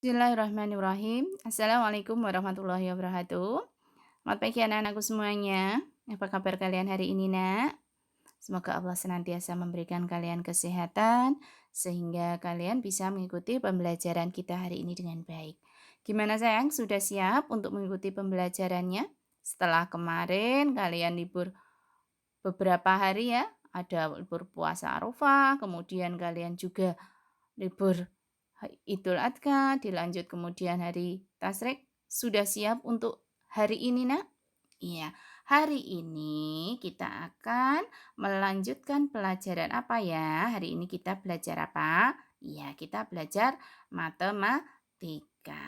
Bismillahirrahmanirrahim. Assalamualaikum warahmatullahi wabarakatuh. Selamat pagi anak-anakku semuanya. Apa kabar kalian hari ini, Nak? Semoga Allah senantiasa memberikan kalian kesehatan sehingga kalian bisa mengikuti pembelajaran kita hari ini dengan baik. Gimana sayang? Sudah siap untuk mengikuti pembelajarannya? Setelah kemarin kalian libur beberapa hari ya, ada libur puasa Arafah, kemudian kalian juga libur Idul Adha, dilanjut kemudian hari Tasyrik. Sudah siap untuk hari ini, Nak? Iya, hari ini kita akan melanjutkan pelajaran apa ya? Hari ini kita belajar apa? Iya, kita belajar matematika.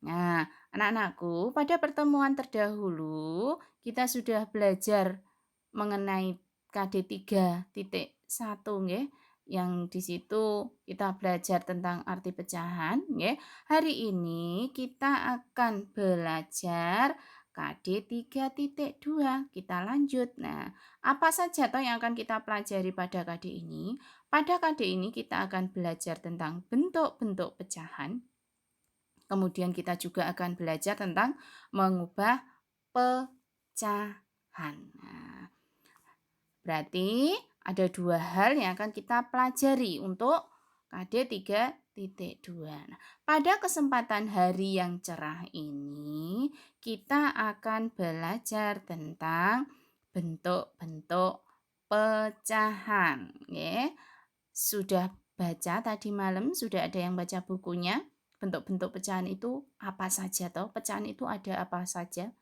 Nah, anak-anakku, pada pertemuan terdahulu kita sudah belajar mengenai KD 3.1 nggih, yang di situ kita belajar tentang arti pecahan nggih. Hari ini kita akan belajar KD 3.2. Kita lanjut. Nah, apa saja toh yang akan kita pelajari pada KD ini? Pada KD ini kita akan belajar tentang bentuk-bentuk pecahan. Kemudian kita juga akan belajar tentang mengubah pecahan. Nah, berarti ada dua hal yang akan kita pelajari untuk KD 3.2. Nah, pada kesempatan hari yang cerah ini, kita akan belajar tentang bentuk-bentuk pecahan. Ya. Sudah baca tadi malam, sudah ada yang baca bukunya? Bentuk-bentuk pecahan itu apa saja toh? Pecahan itu ada apa saja?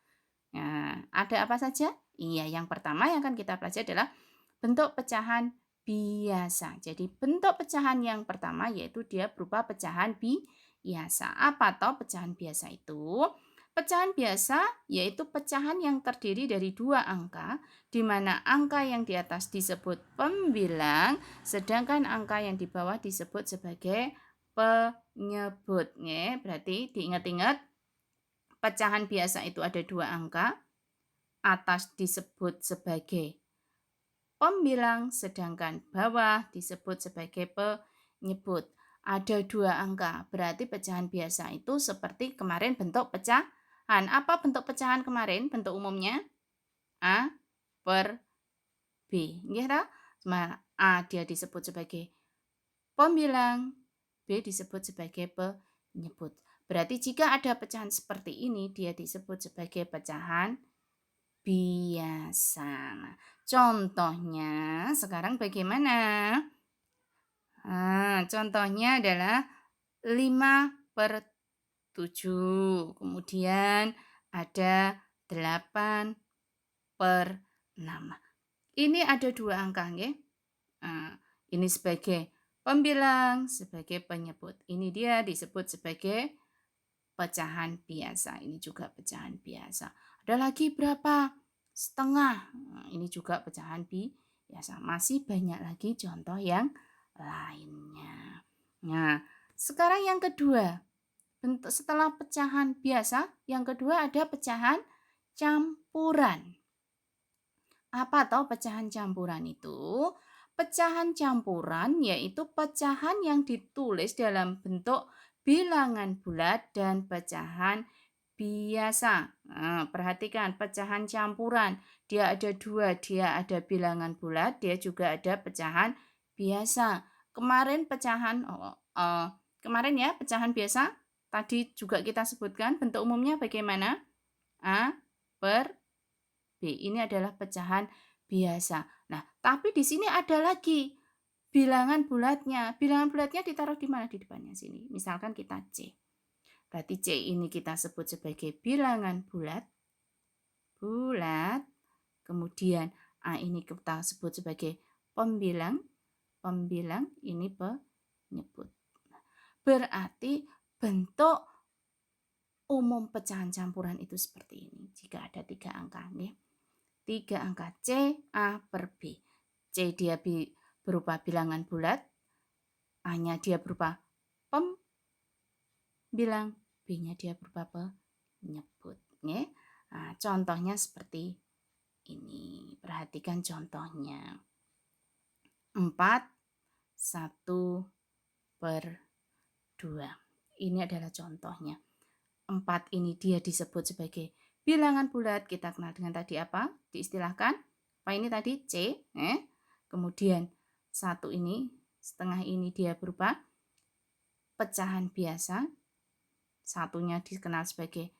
Nah, ada apa saja? Iya, yang pertama yang akan kita pelajari adalah bentuk pecahan biasa. Jadi bentuk pecahan yang pertama yaitu dia berupa pecahan biasa. Apa toh pecahan biasa itu? Pecahan biasa yaitu pecahan yang terdiri dari dua angka, di mana angka yang di atas disebut pembilang, sedangkan angka yang di bawah disebut sebagai penyebut. Berarti diingat-ingat, pecahan biasa itu ada dua angka, atas disebut sebagai pembilang, sedangkan bawah disebut sebagai penyebut. Ada dua angka, berarti pecahan biasa itu seperti kemarin bentuk pecahan. Apa bentuk pecahan kemarin? Bentuk umumnya A per B. Nggih ta? A dia disebut sebagai pembilang, B disebut sebagai penyebut. Berarti jika ada pecahan seperti ini, dia disebut sebagai pecahan biasa. Nah, contohnya sekarang bagaimana? Contohnya adalah 5/7. Kemudian ada 8/6. Ini ada dua angka, nggih. Ini sebagai pembilang, sebagai penyebut. Ini dia disebut sebagai pecahan biasa. Ini juga pecahan biasa. Ada lagi berapa? Setengah. Ini juga pecahan biasa. Masih banyak lagi contoh yang lainnya. Nah, sekarang yang kedua. Bentuk setelah pecahan biasa, yang kedua ada pecahan campuran. Apa tahu pecahan campuran itu? Pecahan campuran yaitu pecahan yang ditulis dalam bentuk bilangan bulat dan pecahan biasa. Nah, perhatikan pecahan campuran. Dia ada dua, dia ada bilangan bulat, dia juga ada pecahan biasa. Kemarin ya pecahan biasa. Tadi juga kita sebutkan bentuk umumnya bagaimana? A per B. Ini adalah pecahan biasa. Nah, tapi di sini ada lagi bilangan bulatnya. Bilangan bulatnya ditaruh di mana di depannya sini? Misalkan kita C. Berarti C ini kita sebut sebagai bilangan bulat. Bulat. Kemudian A ini kita sebut sebagai pembilang. Pembilang ini penyebut. Berarti bentuk umum pecahan campuran itu seperti ini. Jika ada tiga angka nih. 3 angka C, A per B. C dia berupa bilangan bulat, A-nya dia berupa pembilang, B-nya dia berupa penyebut. Nah, contohnya seperti ini. Perhatikan contohnya. 4, 1/2. Ini adalah contohnya. 4 ini dia disebut sebagai bilangan bulat. Kita kenal dengan tadi apa? Diistilahkan. Apa ini tadi? C. Kemudian 1 ini, setengah ini dia berupa pecahan biasa. 1-nya dikenal sebagai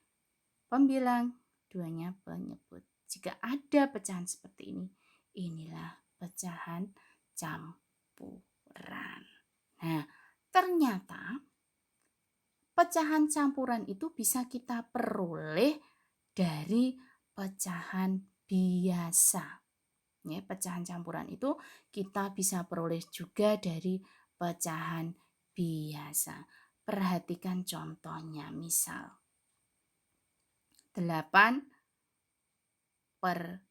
pembilang, 2-nya penyebut. Jika ada pecahan seperti ini, inilah pecahan campuran. Nah, ternyata pecahan campuran itu bisa kita peroleh dari pecahan biasa. Ya, pecahan campuran itu kita bisa peroleh juga dari pecahan biasa. Perhatikan contohnya, misal 8/5.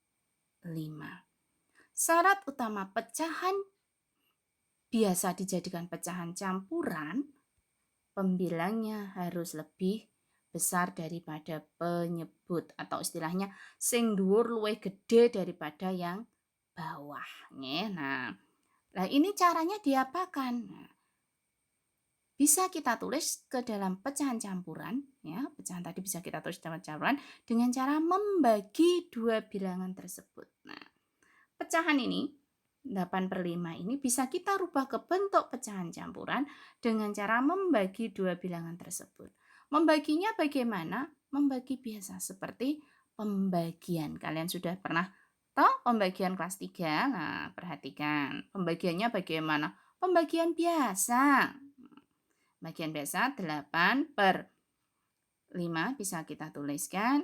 Syarat utama pecahan biasa dijadikan pecahan campuran, pembilangnya harus lebih besar daripada penyebut, atau istilahnya sing dhuwur luwih gede daripada yang bawah. Nah, ini caranya diapakan? Nah, bisa kita tulis ke dalam pecahan campuran, ya, pecahan tadi bisa kita tulis dalam campuran dengan cara membagi dua bilangan tersebut. Nah, pecahan ini 8/5 ini bisa kita rubah ke bentuk pecahan campuran dengan cara membagi dua bilangan tersebut. Membaginya bagaimana? Membagi biasa seperti pembagian. Kalian sudah pernah tahu pembagian kelas 3? Nah, perhatikan. Pembagiannya bagaimana? Pembagian biasa. Bagian biasa 8/5 bisa kita tuliskan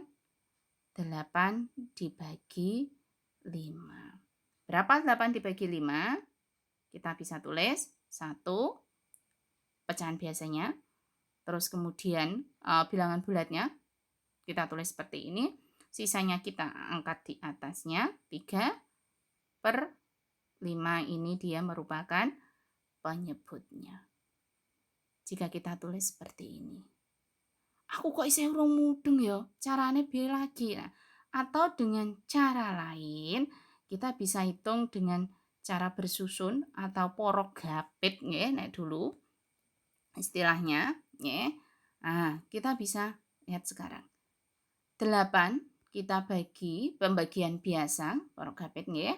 8 dibagi 5. Berapa 8 dibagi 5? Kita bisa tulis 1 pecahan biasanya. Terus kemudian bilangan bulatnya kita tulis seperti ini. Sisanya kita angkat di atasnya. 3/5 ini dia merupakan penyebutnya. Jika kita tulis seperti ini. Aku kok isih urung mudeng ya, carane piye lagi? Nah, atau dengan cara lain, kita bisa hitung dengan cara bersusun atau porok gapit nggih, nek dulu istilahnya, nggih. Nah, kita bisa lihat sekarang. 8 kita bagi pembagian biasa, porok gapit nggih.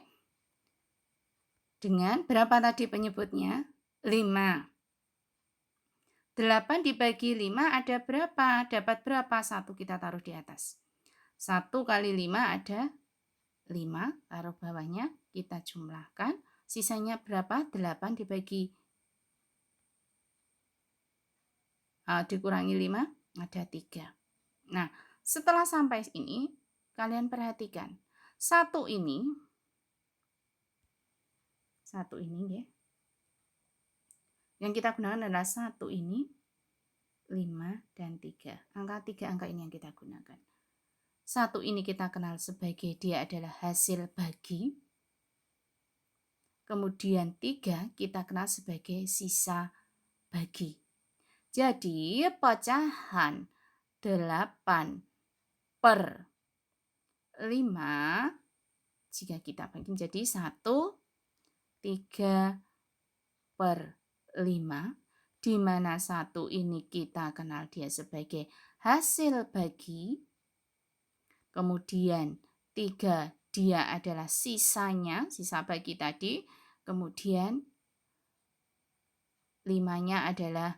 Dengan berapa tadi penyebutnya? 5. 8 dibagi 5 ada berapa? Dapat berapa? 1 kita taruh di atas. 1 kali 5 ada 5. Taruh bawahnya. Kita jumlahkan. Sisanya berapa? 8 dibagi dikurangi 5 ada 3. Nah, setelah sampai ini, kalian perhatikan. 1 ini ya. Yang kita gunakan adalah 1 ini, 5, dan 3. Angka 3 angka ini yang kita gunakan. 1 ini kita kenal sebagai dia adalah hasil bagi. Kemudian 3 kita kenal sebagai sisa bagi. Jadi pecahan 8/5 jika kita bagi menjadi 1, 3/5, di mana 1 ini kita kenal dia sebagai hasil bagi, kemudian 3 dia adalah sisanya, sisa bagi tadi, kemudian 5-nya adalah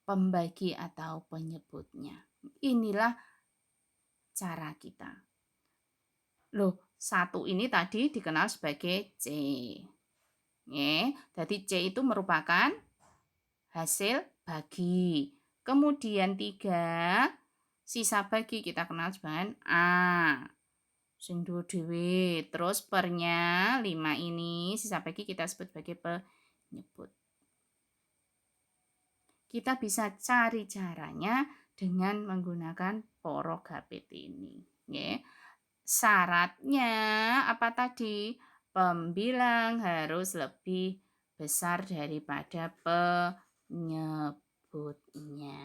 pembagi atau penyebutnya. Inilah cara kita. Loh, 1 ini tadi dikenal sebagai C. Jadi C itu merupakan hasil bagi. Kemudian 3 sisa bagi kita kenal sebagai A. Sing dhuwur dhewe. Terus pernya 5 ini sisa bagi kita sebut sebagai penyebut. Kita bisa cari caranya dengan menggunakan porok gapit ini. Syaratnya apa tadi? Pembilang harus lebih besar daripada penyebutnya.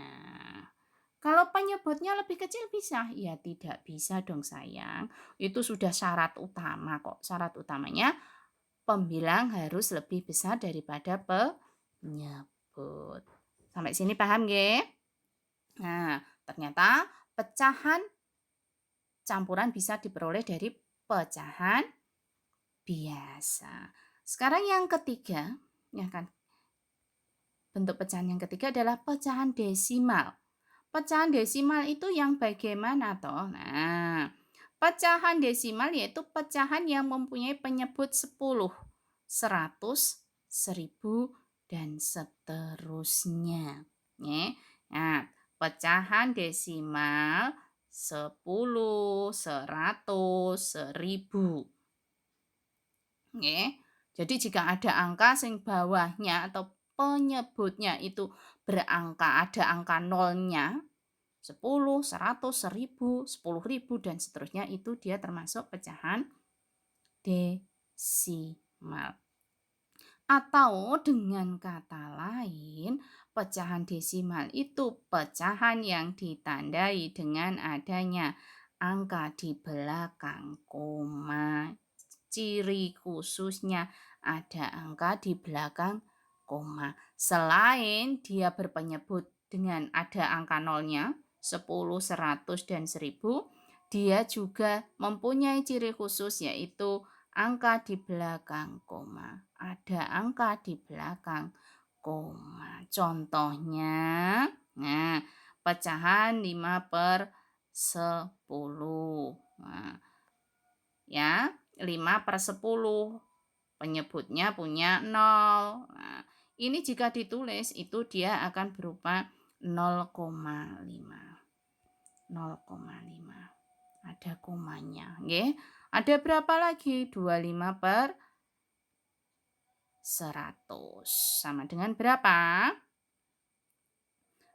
Kalau penyebutnya lebih kecil bisa? Ya tidak bisa dong sayang. Itu sudah syarat utama kok. Syarat utamanya pembilang harus lebih besar daripada penyebut. Sampai sini paham nggih? Nah, ternyata pecahan campuran bisa diperoleh dari pecahan biasa. Sekarang yang ketiga, ya kan, bentuk pecahan yang ketiga adalah pecahan desimal. Pecahan desimal itu yang bagaimana toh? Nah, pecahan desimal yaitu pecahan yang mempunyai penyebut 10, 100, 1000, dan seterusnya. Nah, pecahan desimal 10, 100, 1000. Jadi jika ada angka sing bawahnya atau penyebutnya itu berangka, ada angka nolnya, 10, 100, 1000, 10.000 dan seterusnya, itu dia termasuk pecahan desimal. Atau dengan kata lain, pecahan desimal itu pecahan yang ditandai dengan adanya angka di belakang koma. Ciri khususnya ada angka di belakang koma. Selain dia berpenyebut dengan ada angka nolnya, 10, 100, dan 1000, dia juga mempunyai ciri khusus yaitu angka di belakang koma. Ada angka di belakang koma. Contohnya, nah, pecahan 5/10. Nah, ya, 5/10. Penyebutnya punya 0. Nah, ini jika ditulis itu dia akan berupa 0,5. 0,5. Ada komanya, nggih. Ada berapa lagi? 25/100. Sama dengan berapa?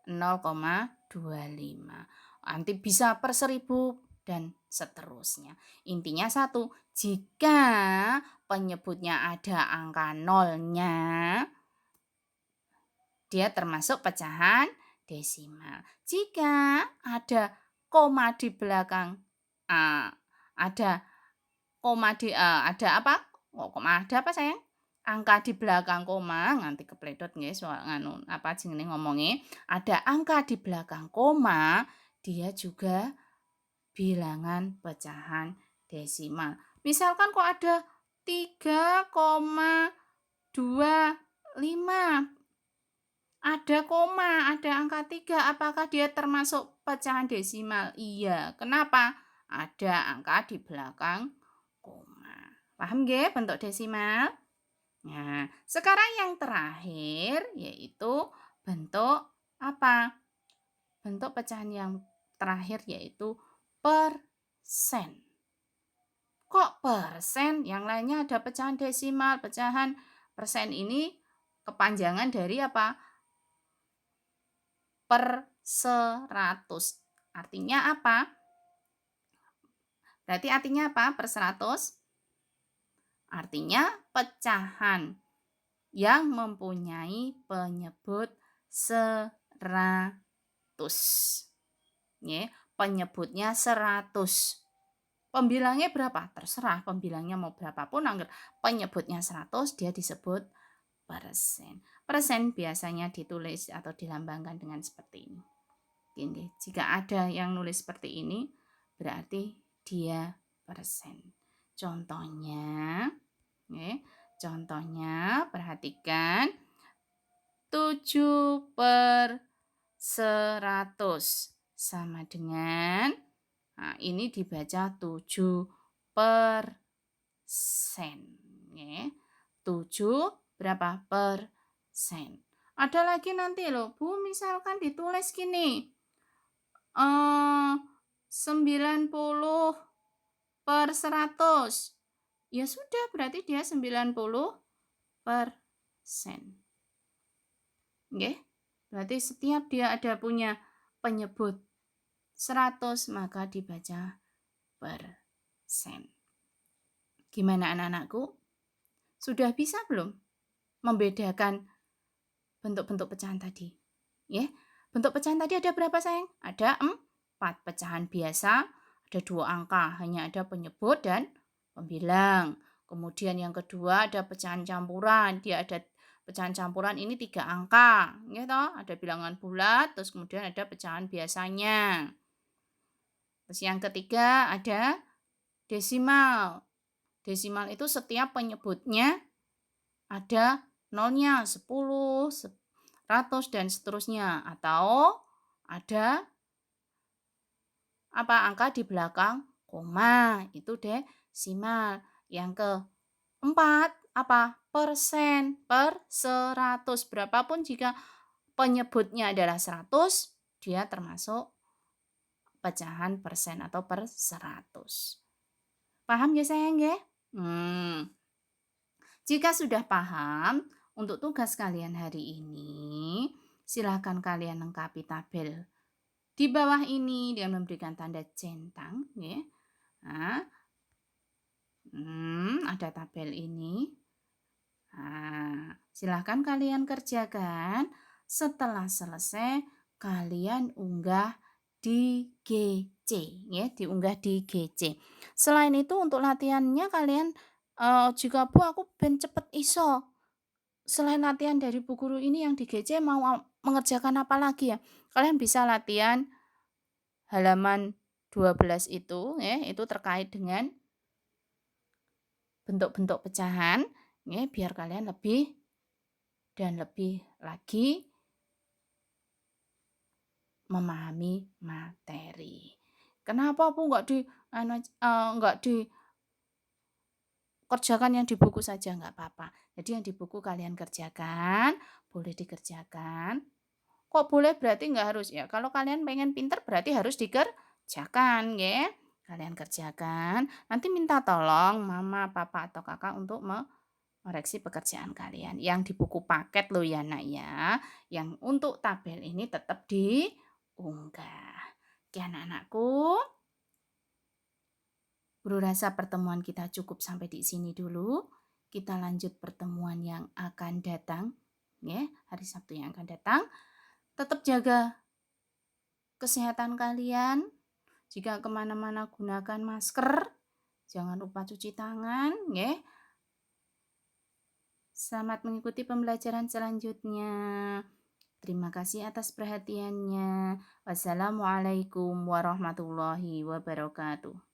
0,25. Nanti bisa per 1000 dan seterusnya. Intinya satu, jika penyebutnya ada angka nolnya, dia termasuk pecahan desimal. Jika ada koma di belakang, ada koma di ada apa? Kok koma ada apa sayang? Angka di belakang koma, nganti kepledot nggih soal nganu apa jenenge ngomonge, ada angka di belakang koma, dia juga bilangan pecahan desimal. Misalkan kok ada 3,25, ada koma, ada angka 3, apakah dia termasuk pecahan desimal? Iya. Kenapa? Ada angka di belakang koma. Paham nggih bentuk desimal? Nah, sekarang yang terakhir yaitu bentuk apa? Bentuk pecahan yang terakhir yaitu persen. Kok persen? Yang lainnya ada pecahan desimal, pecahan persen ini kepanjangan dari apa? Per 100. Artinya apa? Berarti artinya apa? Per 100? Artinya pecahan yang mempunyai penyebut 100. Penyebutnya 100. Pembilangnya berapa? Terserah pembilangnya mau berapapun, anggar penyebutnya 100 dia disebut persen. Persen biasanya ditulis atau dilambangkan dengan seperti ini. Oke, jika ada yang nulis seperti ini, berarti dia persen. Contohnya, perhatikan 7/100 sama dengan, nah ini dibaca 7%. 7 berapa persen. Ada lagi nanti loh, Bu, misalkan ditulis gini, 90/100. Ya sudah, berarti dia 90%. Nggih? Berarti setiap dia ada punya penyebut 100 maka dibaca persen. Gimana anak-anakku? Sudah bisa belum membedakan bentuk-bentuk pecahan tadi? Ya, bentuk pecahan tadi ada berapa sayang? Ada 4 pecahan biasa, ada 2 angka, hanya ada penyebut dan pembilang. Kemudian yang kedua ada pecahan campuran, dia ada Pecahan campuran ini 3 angka, nggih toh? Ada bilangan bulat, terus kemudian ada pecahan biasanya. Terus yang ketiga ada desimal. Desimal itu setiap penyebutnya ada nolnya, 10, 100 dan seterusnya. Atau ada angka di belakang koma, itu desimal. Yang keempat persen per 100. Berapapun jika penyebutnya adalah 100, dia termasuk pecahan persen atau per 100. Paham ya sayang ya? Jika sudah paham, untuk tugas kalian hari ini, silakan kalian lengkapi tabel di bawah ini dengan memberikan tanda centang, ya. Nah, ada tabel ini. Nah, silakan kalian kerjakan. Setelah selesai, kalian unggah di GC, ya, diunggah di GC. Selain itu untuk latihannya kalian juga Bu aku ben cepet iso. Selain latihan dari Bu Guru ini yang di GC mau mengerjakan apa lagi ya? Kalian bisa latihan halaman 12 itu, ya, itu terkait dengan bentuk-bentuk pecahan, ya, biar kalian lebih dan lebih lagi memahami materi. Kenapa Bu nggak dikerjakan yang di buku saja? Nggak apa-apa. Jadi yang di buku kalian kerjakan, boleh dikerjakan. Kok boleh berarti nggak harus ya? Kalau kalian pengen pinter berarti harus dikerjakan, ya. Kalian kerjakan. Nanti minta tolong mama, papa atau kakak untuk mengoreksi pekerjaan kalian. Yang di buku paket loh ya nak ya. Yang untuk tabel ini tetap diunggah. Oke anak-anakku. Guru rasa pertemuan kita cukup sampai di sini dulu. Kita lanjut pertemuan yang akan datang, ya, hari Sabtu yang akan datang. Tetap jaga kesehatan kalian. Jika kemana-mana gunakan masker. Jangan lupa cuci tangan, ya. Selamat mengikuti pembelajaran selanjutnya. Terima kasih atas perhatiannya. Wassalamualaikum warahmatullahi wabarakatuh.